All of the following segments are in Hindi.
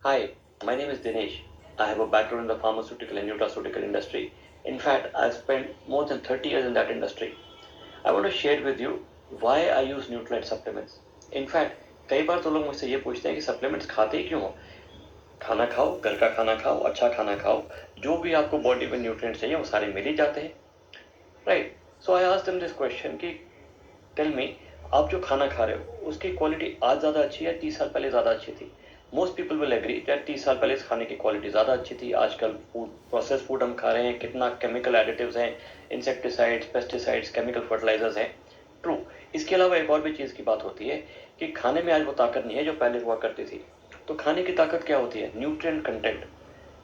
Hi, my name is Dinesh. I have a background in the pharmaceutical and nutraceutical industry. In fact, I've spent more than 30 years in that industry. I want to share with you why I use Nutrient supplements. In fact, कई बार तो लोग मुझसे ये पूछते हैं कि सप्लीमेंट्स खाते ही क्यों हो? खाना खाओ, घर का खाना खाओ, अच्छा खाना खाओ, जो भी आपको बॉडी में न्यूट्रिएंट्स चाहिए वो सारे मिल ही जाते हैं, right? So I asked them this question कि टेल मी, आप जो खाना खा रहे हो उसकी क्वालिटी आज ज़्यादा अच्छी है, 30 साल पहले ज़्यादा अच्छी थी? Most people will agree that 30 साल पहले इस खाने की क्वालिटी ज़्यादा अच्छी थी। आजकल फूड, प्रोसेस फूड हम खा रहे हैं, कितना केमिकल एडिटिव्स हैं, इंसेक्टिसाइड्स, पेस्टिसाइड्स, केमिकल फर्टिलाइजर्स हैं। ट्रू। इसके अलावा एक और भी चीज़ की बात होती है कि खाने में आज वो ताकत नहीं है जो पहले हुआ करती थी। तो खाने की ताकत क्या होती है? Nutrient content.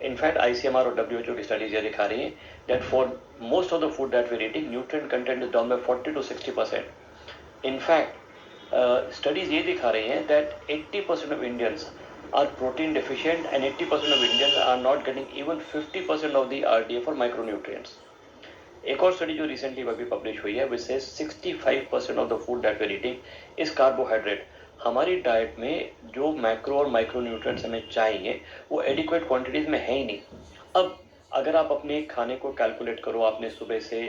इनफैक्ट ICMR और WHO की स्टडीज ये दिखा रही है that for most of the food that we eating, nutrient content is down by 40 to 60%. In fact, studies ये दिखा रही हैं that 80% of Indians are protein deficient and 80% of Indians are not getting even 50% of the RDA for micronutrients. एक और स्टडी जो रिसेंटली अभी पब्लिश हुई है विच says 65% of the food that we eating is carbohydrate. हमारी डाइट में जो मैक्रो और माइक्रोन्यूट्रिएंट्स हमें चाहिए वो एडिक्वेट क्वांटिटीज में है ही नहीं। अब अगर आप अपने खाने को कैलकुलेट करो, आपने सुबह से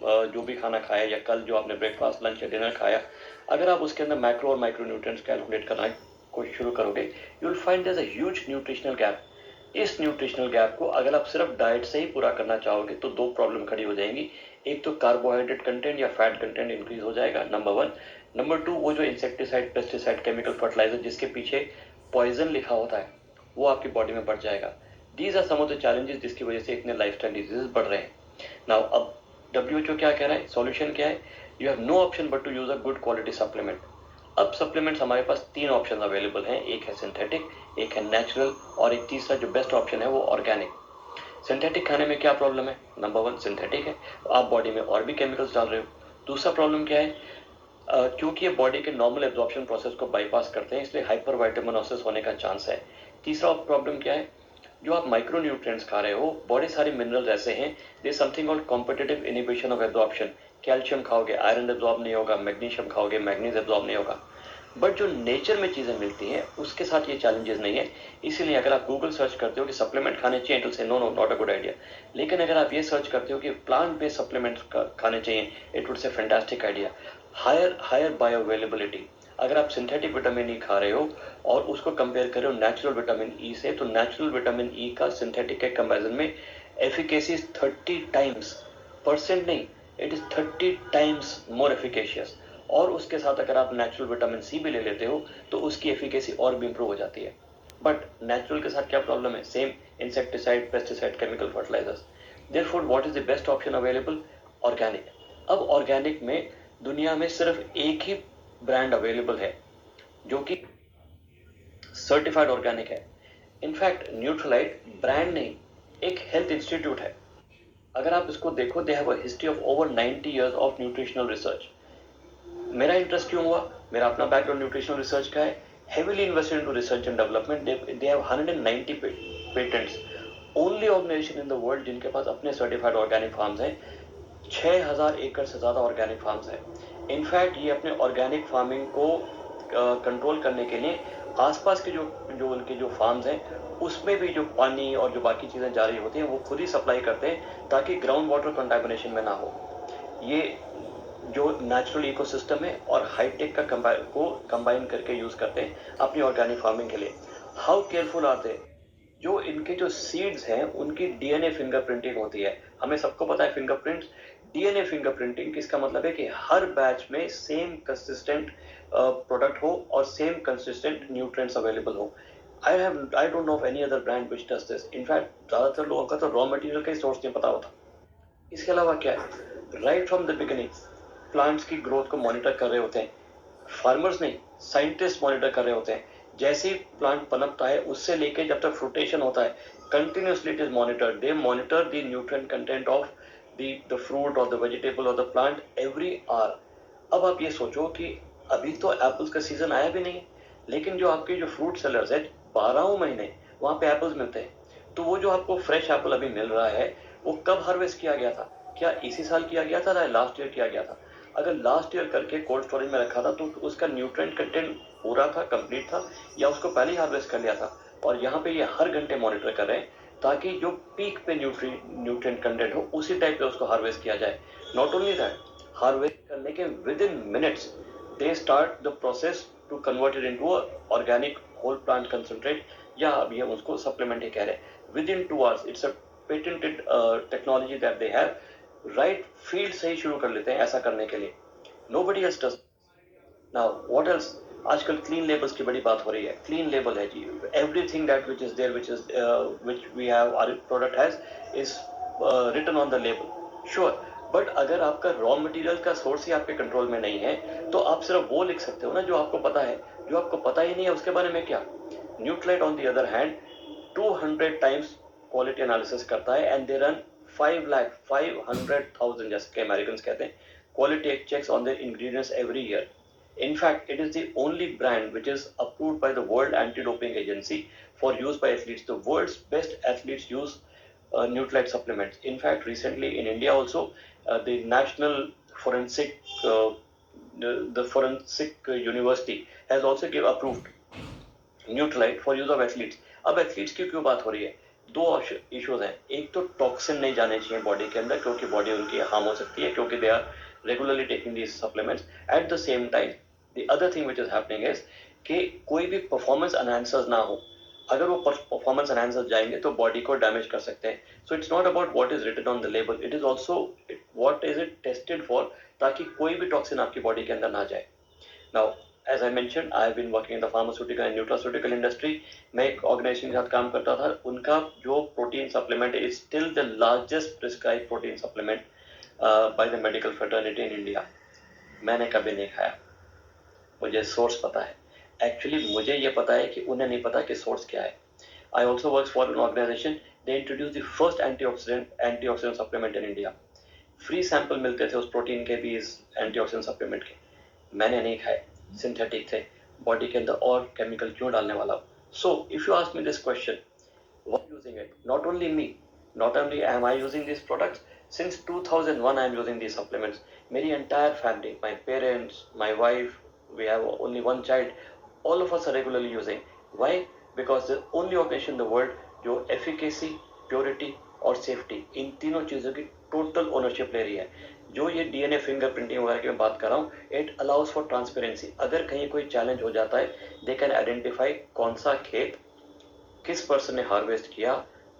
जो भी खाना खाया या कल जो आपने ब्रेकफास्ट, लंच या डिनर खाया, अगर आप उसके अंदर मैक्रो और माइक्रोन्यूट्रिएंट्स कैलकुलेट करना को शुरू करोगे, you will find there is a huge nutritional gap. इस न्यूट्रिशनल गैप को अगर आप सिर्फ डाइट से ही पूरा करना चाहोगे तो दो प्रॉब्लम खड़ी हो जाएंगी। एक तो कार्बोहाइड्रेट कंटेंट या फैट कंटेंट इंक्रीज हो जाएगा, नंबर वन। नंबर टू, वो जो इंसेक्टिसाइड, पेस्टिसाइड, केमिकल फर्टिलाइजर जिसके पीछे पॉइजन लिखा होता है वो आपकी बॉडी में बढ़ जाएगा। These are some of the challenges जिसकी वजह से इतने लाइफस्टाइल डिजीजेस बढ़ रहे हैं। नाउ अब WHO क्या कह रहा है, सॉल्यूशन क्या है? You have no option but to use a good quality supplement. अब सप्लीमेंट्स हमारे पास तीन ऑप्शन अवेलेबल हैं, एक है सिंथेटिक, एक है नेचुरल और एक तीसरा जो बेस्ट ऑप्शन है वो ऑर्गेनिक। सिंथेटिक खाने में क्या प्रॉब्लम है? नंबर वन, सिंथेटिक है, आप बॉडी में और भी केमिकल्स डाल रहे हो। दूसरा प्रॉब्लम क्या है? क्योंकि ये बॉडी के नॉर्मल एब्जॉर्प्शन प्रोसेस को बाईपास करते हैं इसलिए हाइपर वाइटामिनोसिस होने का चांस है। तीसरा प्रॉब्लम क्या है? जो आप माइक्रो न्यूट्रिएंट्स खा रहे हो, बड़े सारे मिनरल्स ऐसे हैं, there is something called competitive inhibition of absorption. Calcium खाओगे आयरन एब्जॉर्ब नहीं होगा, मैग्नीशियम खाओगे मैग्नीज एब्जॉर्ब नहीं होगा। बट जो नेचर में चीज़ें मिलती हैं उसके साथ ये चैलेंजेस नहीं है। इसीलिए अगर आप गूगल सर्च करते हो कि सप्लीमेंट खाने चाहिए तो से no no not a good idea. लेकिन अगर आप ये सर्च करते हो कि प्लांट बेस्ड सप्लीमेंट्स खाने चाहिए, it would say fantastic idea. Higher higher bioavailability. अगर आप सिंथेटिक विटामिन ई खा रहे हो और उसको कंपेयर करो नेचुरल विटामिन ई से, तो नेचुरल विटामिन ई का सिंथेटिक के कंपैरिजन में एफिकेसी 30 टाइम्स, परसेंट नहीं, it is 30 times more efficacious. और उसके साथ अगर आप नेचुरल विटामिन सी भी ले लेते हो तो उसकी एफिकेसी और भी इंप्रूव हो जाती है। बट नेचुरल के साथ क्या प्रॉब्लम है? Same insecticide, pesticide, chemical fertilizers. Therefore what is the best option available? Organic. अब ऑर्गेनिक में दुनिया में सिर्फ एक ही ब्रांड अवेलेबल है जो कि सर्टिफाइड ऑर्गेनिक है। इनफैक्ट न्यूट्रलाइट ब्रांड नहीं, एक हेल्थ इंस्टीट्यूट है। अगर आप इसको देखो, they have a history of over 90 years of nutritional research. मेरा इंटरेस्ट क्यों हुआ? मेरा अपना बैकग्राउंड न्यूट्रिशनल रिसर्च का है, heavily invested into research and development. They have 190 patents. Only organization in the world जिनके पास अपने सर्टिफाइड ऑर्गेनिक फार्म्स हैं। 6000 एकड़ से ज़्यादा ऑर्गेनिक फार्म्स हैं। इनफैक्ट ये अपने ऑर्गेनिक फार्मिंग को कंट्रोल करने के लिए आसपास के जो उनके जो फार्म्स हैं उसमें भी जो पानी और जो बाकी चीज़ें जा रही होती हैं वो खुद ही सप्लाई करते हैं ताकि ग्राउंड वाटर कंटामिनेशन में ना हो। ये जो नेचुरल इकोसिस्टम है और हाईटेक का कंबाइन करके यूज करते हैं अपनी ऑर्गेनिक फार्मिंग के लिए। How careful are they? जो इनके जो सीड्स हैं उनकी DNA फिंगरप्रिंटिंग होती है। हमें सबको पता है फिंगरप्रिंट्स। DNA फिंगरप्रिंटिंग किसका मतलब है कि हर बैच में सेम कंसिस्टेंट प्रोडक्ट हो और सेम कंसिस्टेंट न्यूट्रिएंट्स अवेलेबल हो। I don't know of any other brand which does this. In fact ज्यादातर लोगों का तो रॉ मटेरियल का ही सोर्स नहीं पता होता। इसके अलावा क्या है? Right from the beginning plants की ग्रोथ को मॉनिटर कर रहे होते हैं। फार्मर्स नहीं, साइंटिस्ट मॉनिटर कर रहे होते हैं। जैसे ही प्लांट पनपता है उससे लेके जब तक फ्रूटेशन होता है, continuously it is monitored. They monitor the nutrient content of the fruit और द वेजिटेबल और द प्लांट एवरी आवर। अब आप ये सोचो कि अभी तो एप्पल्स का सीजन आया भी नहीं, लेकिन जो आपके जो फ्रूट सेलर्स है 12 महीने वहां पे एप्पल्स मिलते हैं। तो वो जो आपको फ्रेश एप्पल अभी मिल रहा है वो कब हार्वेस्ट किया गया था? क्या इसी साल किया गया था या लास्ट ईयर किया गया था? अगर लास्ट ईयर करके कोल्ड स्टोरेज में रखा था तो उसका न्यूट्रिएंट कंटेंट पूरा था, कंप्लीट था, या उसको पहले ही हार्वेस्ट कर लिया था? और यहाँ पे ये हर घंटे मॉनिटर कर रहे हैं ताकि जो पीक पे न्यूट्रिएंट कंटेंट हो उसी टाइप पे उसको हार्वेस्ट किया जाए। नॉट ओनली दैट, हार्वेस्ट करने के within minutes they start the process to convert it into organic whole plant concentrate, या अभी हम उसको सप्लीमेंट ही कह रहे हैं। Within 2 hours it's a patented technology that they have, right field से ही शुरू कर लेते हैं ऐसा करने के लिए। Nobody else does. Now what else, आजकल क्लीन लेबल्स की बड़ी बात हो रही है। क्लीन लेबल है जी, everything that which is there which we have our product has is written on the label. Sure, but अगर आपका रॉ मटेरियल का सोर्स ही आपके कंट्रोल में नहीं है तो आप सिर्फ वो लिख सकते हो ना जो आपको पता है। जो आपको पता ही नहीं है उसके बारे में क्या। Nutrite on the other hand 200 times quality analysis करता है एंड दे रन 500,000 जैसे कि अमेरिकन कहते हैं quality checks on their ingredients every year. In fact, it is the only brand which is approved by the World Anti-Doping Agency for use by athletes. The world's best athletes use Nutralite supplements. In fact, recently in India also, the National Forensic the Forensic University has also approved Nutralite for use of athletes. अब athletes की क्यों बात हो रही है? दो इश्यूज हैं। एक तो टॉक्सिन नहीं जाने चाहिए बॉडी के अंदर क्योंकि बॉडी उनकी हार्म हो सकती है क्योंकि they are regularly taking these supplements. At the same time, the other thing which is happening is कि कोई भी performance enhancers ना हो। अगर वो performance enhancers जाएंगे तो बॉडी को डैमेज कर सकते हैं। So it's not about what is written on the label. It is also what is it tested for, ताकि कोई भी टॉक्सिन आपकी बॉडी के अंदर ना जाए। Now, as I mentioned, I have been working in the pharmaceutical and nutraceutical industry. मैं एक ऑर्गेनाइजेशन के साथ काम करता था। उनका जो protein supplement is still the largest prescribed protein supplement by the medical fraternity in India. मैंने कभी नहीं खाया, मुझे सोर्स पता है। एक्चुअली मुझे ये पता है कि उन्हें नहीं पता कि सोर्स क्या है। I also work for an organization. They introduced the first antioxidant supplement in India. Free sample मिलते थे उस प्रोटीन के भी, इस एंटीऑक्सीडेंट सप्लीमेंट के। मैंने नहीं खाए, सिंथेटिक थे, बॉडी के अंदर और केमिकल क्यों डालने वाला। So if you ask me this question, why using it, not only me, not only am I using these products, since 2001 I am using these supplements. मेरी entire family, my parents, my wife, we have only one child, all of us are regularly using. Why? Because the only organization in the world जो efficacy, purity और safety इन तीनों चीज़ों की total ownership ले रही है। जो ये DNA fingerprinting वगैरह की मैं बात कर रहा हूँ, it allows for transparency. अगर कहीं कोई challenge हो जाता है, they can identify कौन सा खेत किस पर्सन ने हार्वेस्ट किया,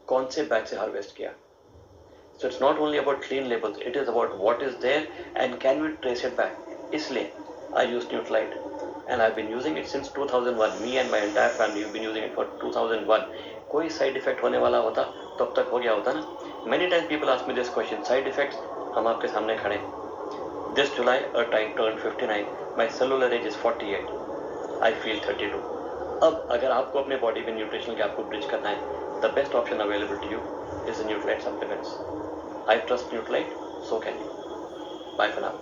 कौन से बैच से हार्वेस्ट किया। So it's not only about clean labels, it is about what is there and can we trace it back. इसलिए I use Nutralite and I've been using it since 2001. Me and my entire family have been using it for 2001. कोई साइड इफेक्ट होने वाला होता तब तक हो गया होता ना। Many times people ask me this question, side effects, हम आपके सामने खड़े। This July I turned 59. My cellular age is 48. I feel 32. अब अगर आपको अपने बॉडी में न्यूट्रिशन गैप को ब्रिज करना है, the best option available to you is the Nutralite supplements. I trust Nutralite, so can you. Bye for now.